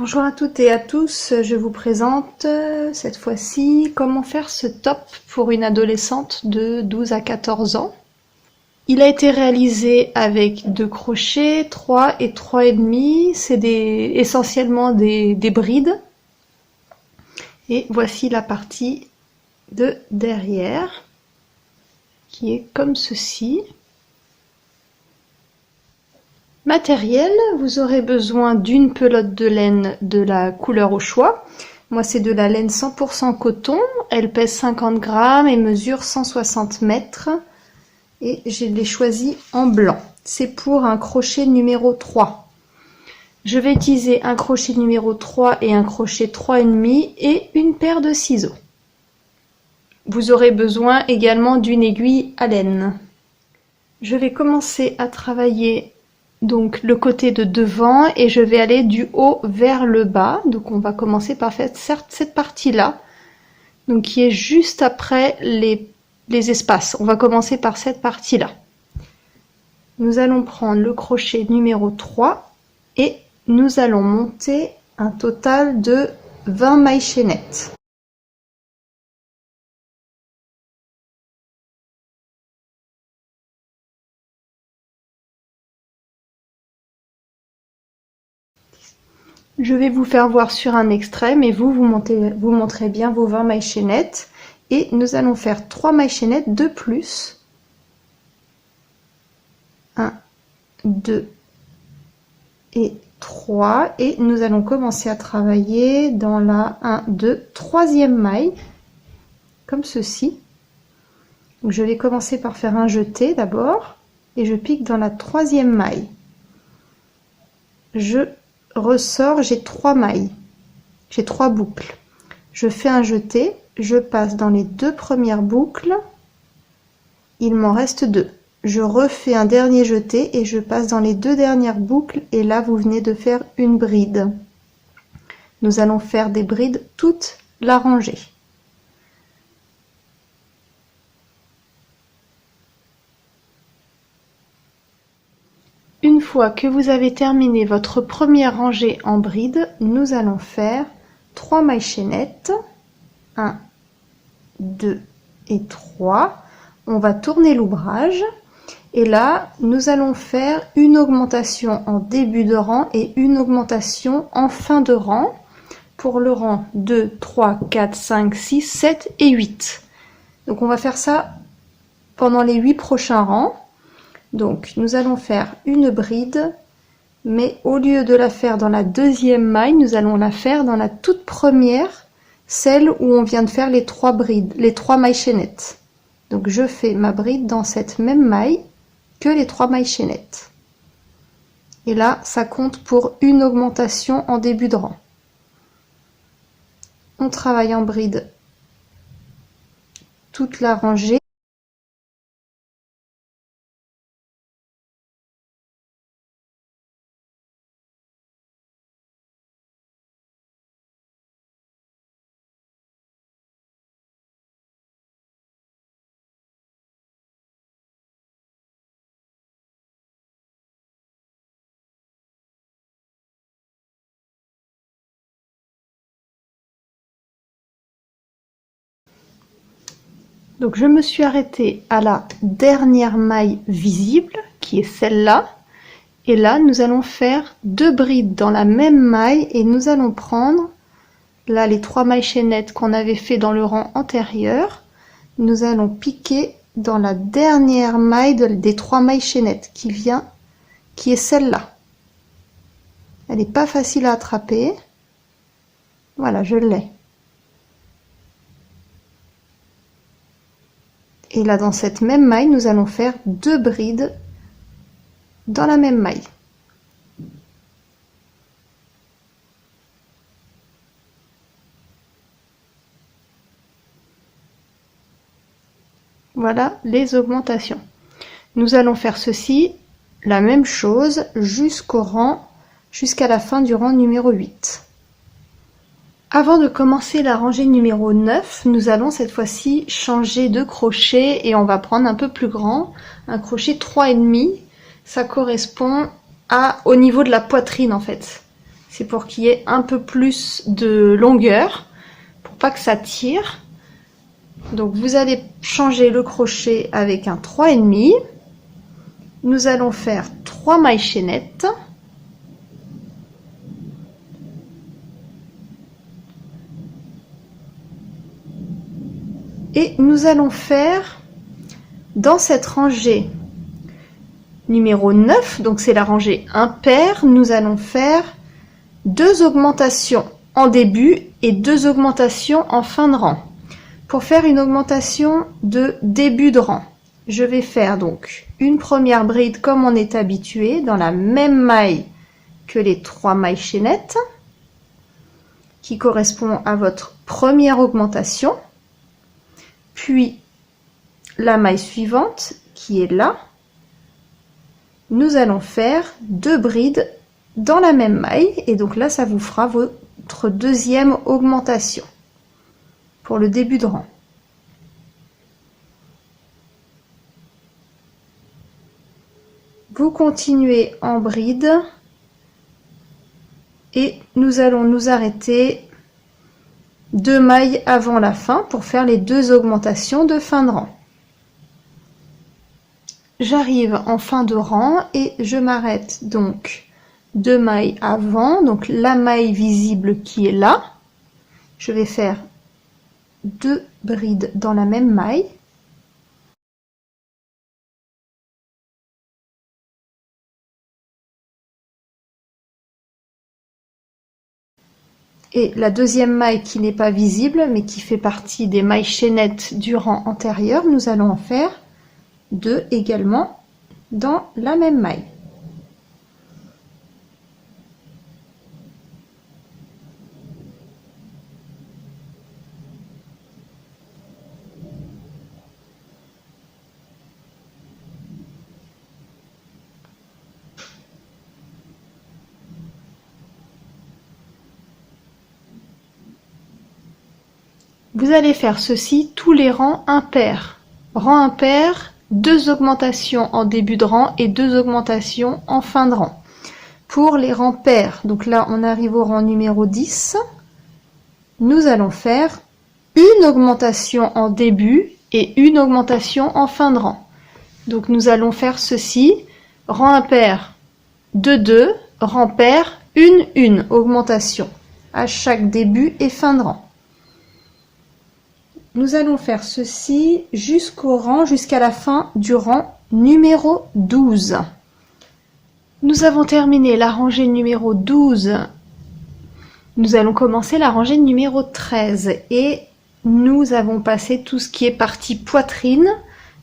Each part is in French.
Bonjour à toutes et à tous, je vous présente cette fois-ci comment faire ce top pour une adolescente de 12 à 14 ans. Il a été réalisé avec 2 crochets, 3 et 3,5, c'est essentiellement des brides. Et voici la partie de derrière qui est comme ceci. Matériel, vous aurez besoin d'une pelote de laine de la couleur au choix. Moi c'est de la laine 100% coton, elle pèse 50 grammes et mesure 160 mètres. Et je l'ai choisi en blanc. C'est pour un crochet numéro 3. Je vais utiliser un crochet numéro 3 et un crochet 3,5 et une paire de ciseaux. Vous aurez besoin également d'une aiguille à laine. Je vais commencer à travailler donc le côté de devant et je vais aller du haut vers le bas. Donc on va commencer par faire cette partie-là, donc qui est juste après les espaces. On va commencer par cette partie-là. Nous allons prendre le crochet numéro 3 et nous allons monter un total de 20 mailles chaînettes. Je vais vous faire voir sur un extrait, mais vous montrez bien vos 20 mailles chaînettes. Et nous allons faire 3 mailles chaînettes de plus. 1, 2 et 3. Et nous allons commencer à travailler dans la 1, 2, 3e maille, comme ceci. Donc je vais commencer par faire un jeté d'abord, et je pique dans la 3e maille. Je ressors, j'ai 3 mailles, j'ai 3 boucles. Je fais un jeté, je passe dans les 2 premières boucles, il m'en reste 2. Je refais un dernier jeté et je passe dans les 2 dernières boucles et là vous venez de faire une bride. Nous allons faire des brides toute la rangée. Une fois que vous avez terminé votre première rangée en bride, nous allons faire 3 mailles chaînettes. 1, 2 et 3. On va tourner l'ouvrage. Et là, nous allons faire une augmentation en début de rang et une augmentation en fin de rang pour le rang 2, 3, 4, 5, 6, 7 et 8. Donc on va faire ça pendant les 8 prochains rangs. Donc nous allons faire une bride, mais au lieu de la faire dans la 2e maille, nous allons la faire dans la toute première, celle où on vient de faire les 3 brides, les 3 mailles chaînettes. Donc je fais ma bride dans cette même maille que les 3 mailles chaînettes. Et là, ça compte pour une augmentation en début de rang. On travaille en bride toute la rangée. Donc je me suis arrêtée à la dernière maille visible, qui est celle-là. Et là, nous allons faire 2 brides dans la même maille et nous allons prendre, là, les 3 mailles chaînettes qu'on avait fait dans le rang antérieur. Nous allons piquer dans la dernière maille des 3 mailles chaînettes qui est celle-là. Elle n'est pas facile à attraper. Voilà, je l'ai. Et là, dans cette même maille, nous allons faire 2 brides dans la même maille. Voilà les augmentations. Nous allons faire ceci, la même chose, jusqu'à la fin du rang numéro 8. Avant de commencer la rangée numéro 9, nous allons cette fois-ci changer de crochet et on va prendre un peu plus grand, un crochet 3,5. Ça correspond au niveau de la poitrine en fait. C'est pour qu'il y ait un peu plus de longueur, pour pas que ça tire. Donc vous allez changer le crochet avec un 3,5. Nous allons faire 3 mailles chaînettes. Et nous allons faire dans cette rangée numéro 9, donc c'est la rangée impaire, nous allons faire 2 augmentations en début et 2 augmentations en fin de rang. Pour faire une augmentation de début de rang, je vais faire donc une première bride comme on est habitué, dans la même maille que les 3 mailles chaînettes, qui correspond à votre première augmentation. Puis la maille suivante qui est là, nous allons faire 2 brides dans la même maille et donc là ça vous fera votre deuxième augmentation pour le début de rang. Vous continuez en bride et nous allons nous arrêter 2 mailles avant la fin pour faire les 2 augmentations de fin de rang. J'arrive en fin de rang et je m'arrête donc 2 mailles avant, donc la maille visible qui est là. Je vais faire 2 brides dans la même maille. Et la deuxième maille qui n'est pas visible mais qui fait partie des mailles chaînettes du rang antérieur, nous allons en faire 2 également dans la même maille. Vous allez faire ceci tous les rangs impairs. Rang impair, 2 augmentations en début de rang et 2 augmentations en fin de rang. Pour les rangs pairs, donc là on arrive au rang numéro 10, nous allons faire une augmentation en début et une augmentation en fin de rang. Donc nous allons faire ceci, rang impair 2, 2, rang pair 1, 1, augmentation à chaque début et fin de rang. Nous allons faire ceci jusqu'à la fin du rang numéro 12. Nous avons terminé la rangée numéro 12. Nous allons commencer la rangée numéro 13 et nous avons passé tout ce qui est partie poitrine.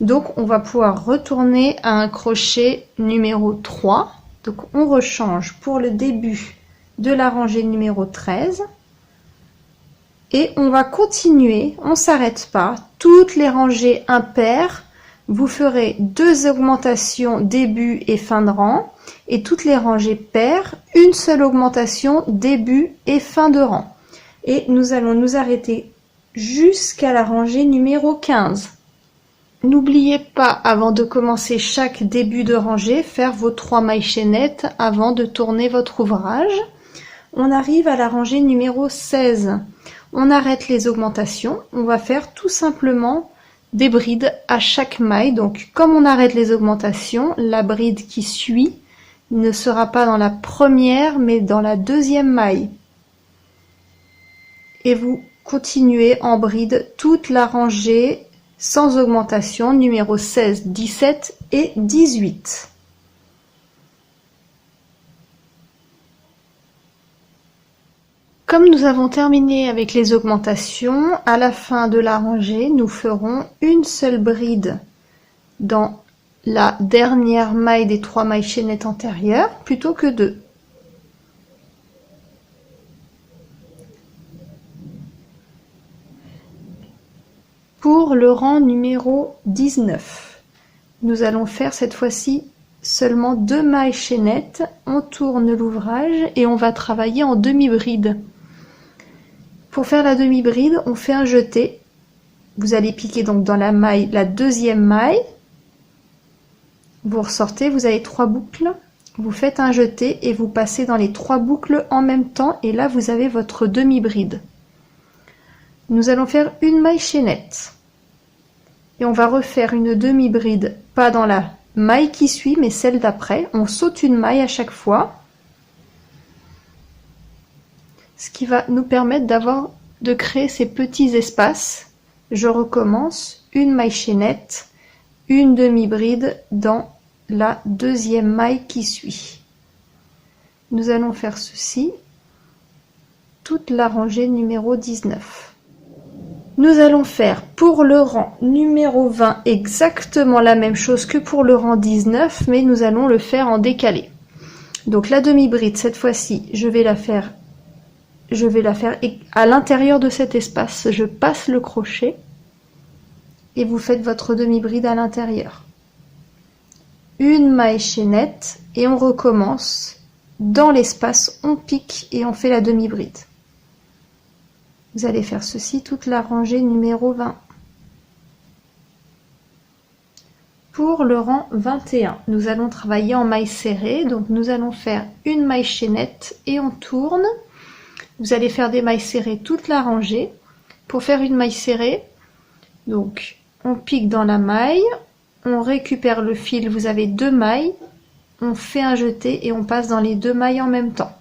Donc on va pouvoir retourner à un crochet numéro 3. Donc on rechange pour le début de la rangée numéro 13. Et on va continuer, on ne s'arrête pas, toutes les rangées impaires, vous ferez 2 augmentations début et fin de rang, et toutes les rangées paires, une seule augmentation début et fin de rang. Et nous allons nous arrêter jusqu'à la rangée numéro 15. N'oubliez pas, avant de commencer chaque début de rangée, faire vos 3 mailles chaînettes avant de tourner votre ouvrage. On arrive à la rangée numéro 16. On arrête les augmentations, on va faire tout simplement des brides à chaque maille. Donc comme on arrête les augmentations, la bride qui suit ne sera pas dans la première mais dans la deuxième maille. Et vous continuez en bride toute la rangée sans augmentation, numéro 16, 17 et 18. Comme nous avons terminé avec les augmentations, à la fin de la rangée, nous ferons une seule bride dans la dernière maille des 3 mailles chaînettes antérieures plutôt que 2. Pour le rang numéro 19, nous allons faire cette fois-ci seulement 2 mailles chaînettes, on tourne l'ouvrage et on va travailler en demi-bride. Pour faire la demi-bride, on fait un jeté. Vous allez piquer donc dans la maille, la deuxième maille. Vous ressortez, vous avez 3 boucles. vous faites un jeté et vous passez dans les 3 boucles en même temps et là vous avez votre demi-bride. Nous allons faire une maille chaînette et on va refaire une demi-bride, pas dans la maille qui suit mais celle d'après. On saute une maille à chaque fois, ce qui va nous permettre de créer ces petits espaces. Je recommence, une maille chaînette, une demi-bride dans la deuxième maille qui suit. Nous allons faire ceci toute la rangée numéro 19. Nous allons faire pour le rang numéro 20 exactement la même chose que pour le rang 19, mais nous allons le faire en décalé. Donc la demi-bride, cette fois-ci, je vais la faire à l'intérieur de cet espace. Je passe le crochet et vous faites votre demi-bride à l'intérieur. Une maille chaînette et on recommence. Dans l'espace, on pique et on fait la demi-bride. Vous allez faire ceci toute la rangée numéro 20. Pour le rang 21, nous allons travailler en maille serrée. Donc nous allons faire une maille chaînette et on tourne. Vous allez faire des mailles serrées toute la rangée. Pour faire une maille serrée, donc on pique dans la maille, on récupère le fil, vous avez 2 mailles, on fait un jeté et on passe dans les 2 mailles en même temps.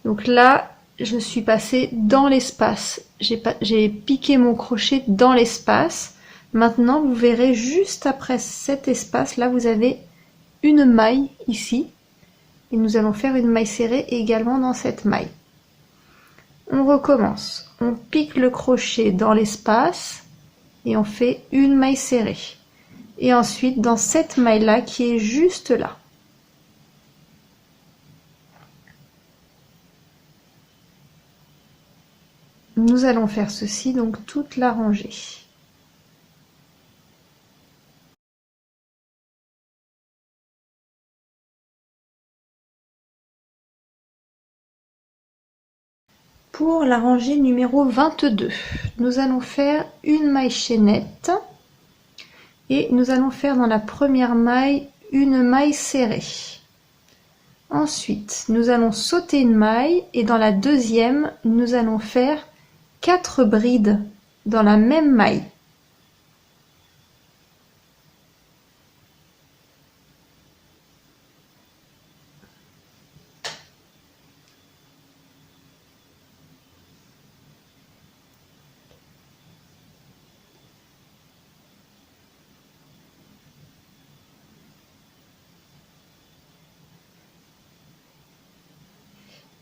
Donc là, je suis passée dans l'espace, j'ai piqué mon crochet dans l'espace. Maintenant, vous verrez juste après cet espace, là vous avez une maille ici, et nous allons faire une maille serrée également dans cette maille. On recommence, on pique le crochet dans l'espace et on fait une maille serrée. Et ensuite dans cette maille là qui est juste là. Nous allons faire ceci donc toute la rangée. Pour la rangée numéro 22, nous allons faire une maille chaînette et nous allons faire dans la première maille une maille serrée. Ensuite, nous allons sauter une maille et dans la deuxième, nous allons faire 4 brides dans la même maille.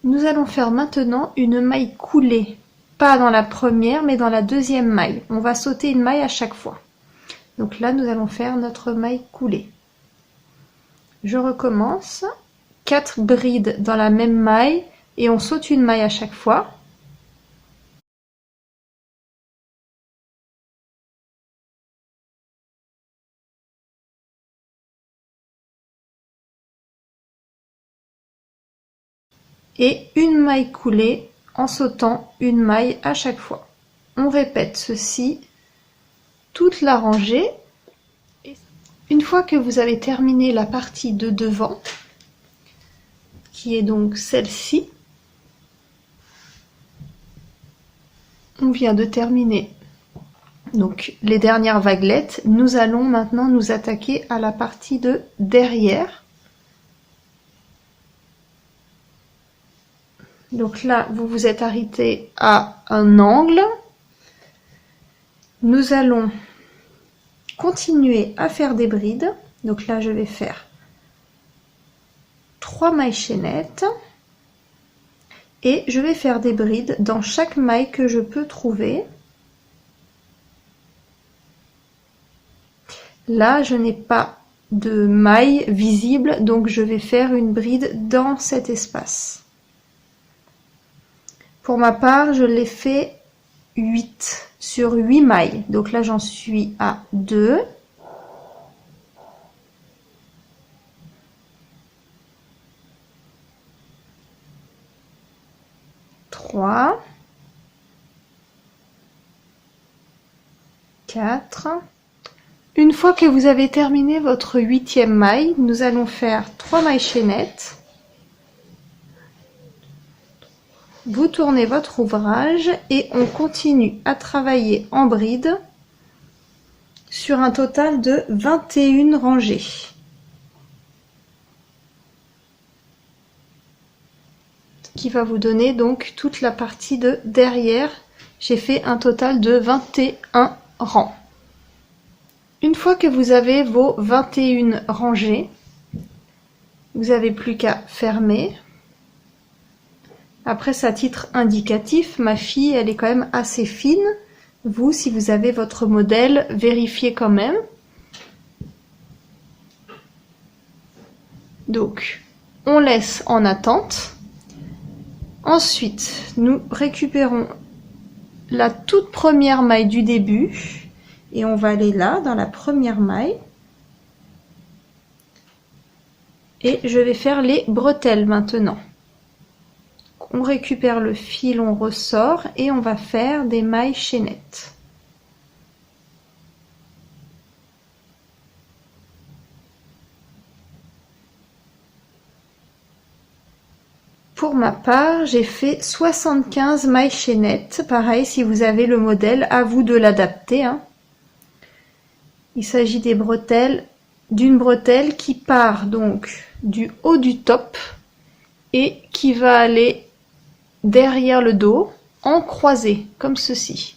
Nous allons faire maintenant une maille coulée, pas dans la première mais dans la deuxième maille. On va sauter une maille à chaque fois. Donc là, nous allons faire notre maille coulée. Je recommence, 4 brides dans la même maille et on saute une maille à chaque fois. Et une maille coulée en sautant une maille à chaque fois. On répète ceci toute la rangée. Une fois que vous avez terminé la partie de devant, qui est donc celle-ci, on vient de terminer donc les dernières vaguelettes. Nous allons maintenant nous attaquer à la partie de derrière. Donc là, vous vous êtes arrêté à un angle. Nous allons continuer à faire des brides. Donc là, je vais faire 3 mailles chaînettes et je vais faire des brides dans chaque maille que je peux trouver. Là, je n'ai pas de maille visible, donc je vais faire une bride dans cet espace. Pour ma part, je l'ai fait 8 sur 8 mailles. Donc là, j'en suis à 2. Trois. 4. Une fois que vous avez terminé votre 8e maille, nous allons faire 3 mailles chaînettes. Vous tournez votre ouvrage et on continue à travailler en bride sur un total de 21 rangées. Ce qui va vous donner donc toute la partie de derrière. J'ai fait un total de 21 rangs. Une fois que vous avez vos 21 rangées, vous n'avez plus qu'à fermer. Après, c'est à titre indicatif, ma fille, elle est quand même assez fine. Vous, si vous avez votre modèle, vérifiez quand même. Donc, on laisse en attente. Ensuite, nous récupérons la toute première maille du début. Et on va aller là, dans la première maille. Et je vais faire les bretelles maintenant. On récupère le fil, on ressort et on va faire des mailles chaînettes. Pour ma part, j'ai fait 75 mailles chaînettes. Pareil, si vous avez le modèle, à vous de l'adapter, hein. Il s'agit des bretelles, d'une bretelle qui part donc du haut du top et qui va aller derrière le dos en croisée, comme ceci.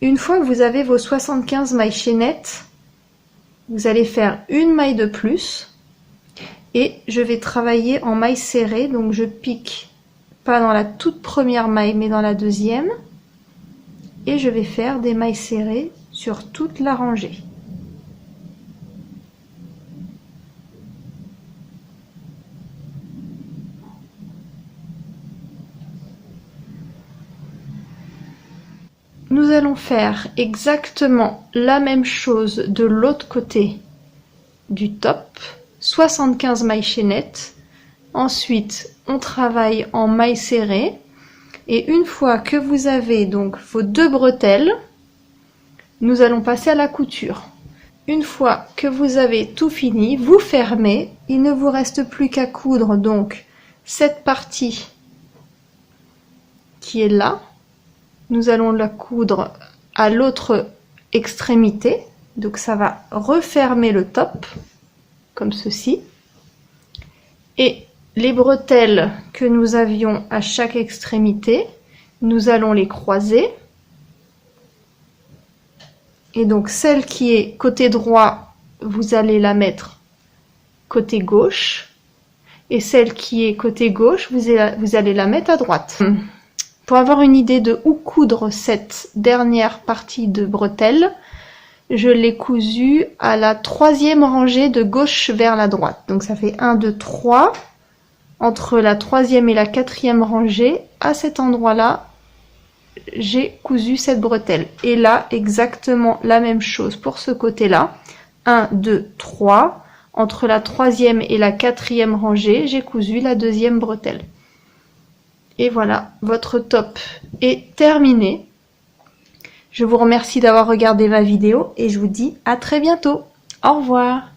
Une fois que vous avez vos 75 mailles chaînettes, vous allez faire une maille de plus et je vais travailler en maille serrée. Donc je pique pas dans la toute première maille mais dans la deuxième et je vais faire des mailles serrées sur toute la rangée. Nous allons faire exactement la même chose de l'autre côté du top, 75 mailles chaînettes. Ensuite, on travaille en maille serrée. Et une fois que vous avez donc vos 2 bretelles, nous allons passer à la couture. Une fois que vous avez tout fini, vous fermez. Il ne vous reste plus qu'à coudre donc cette partie qui est là. Nous allons la coudre à l'autre extrémité. Donc ça va refermer le top, comme ceci. Et les bretelles que nous avions à chaque extrémité, nous allons les croiser. Et donc celle qui est côté droit, vous allez la mettre côté gauche. Et celle qui est côté gauche, vous allez la mettre à droite. Pour avoir une idée de où coudre cette dernière partie de bretelle, je l'ai cousue à la 3e rangée de gauche vers la droite. Donc ça fait 1, 2, 3. Entre la 3e et la 4e rangée, à cet endroit-là, j'ai cousu cette bretelle. Et là, exactement la même chose pour ce côté-là. 1, 2, 3. Entre la 3e et la 4e rangée, j'ai cousu la 2e bretelle. Et voilà, votre top est terminé. Je vous remercie d'avoir regardé ma vidéo et je vous dis à très bientôt. Au revoir.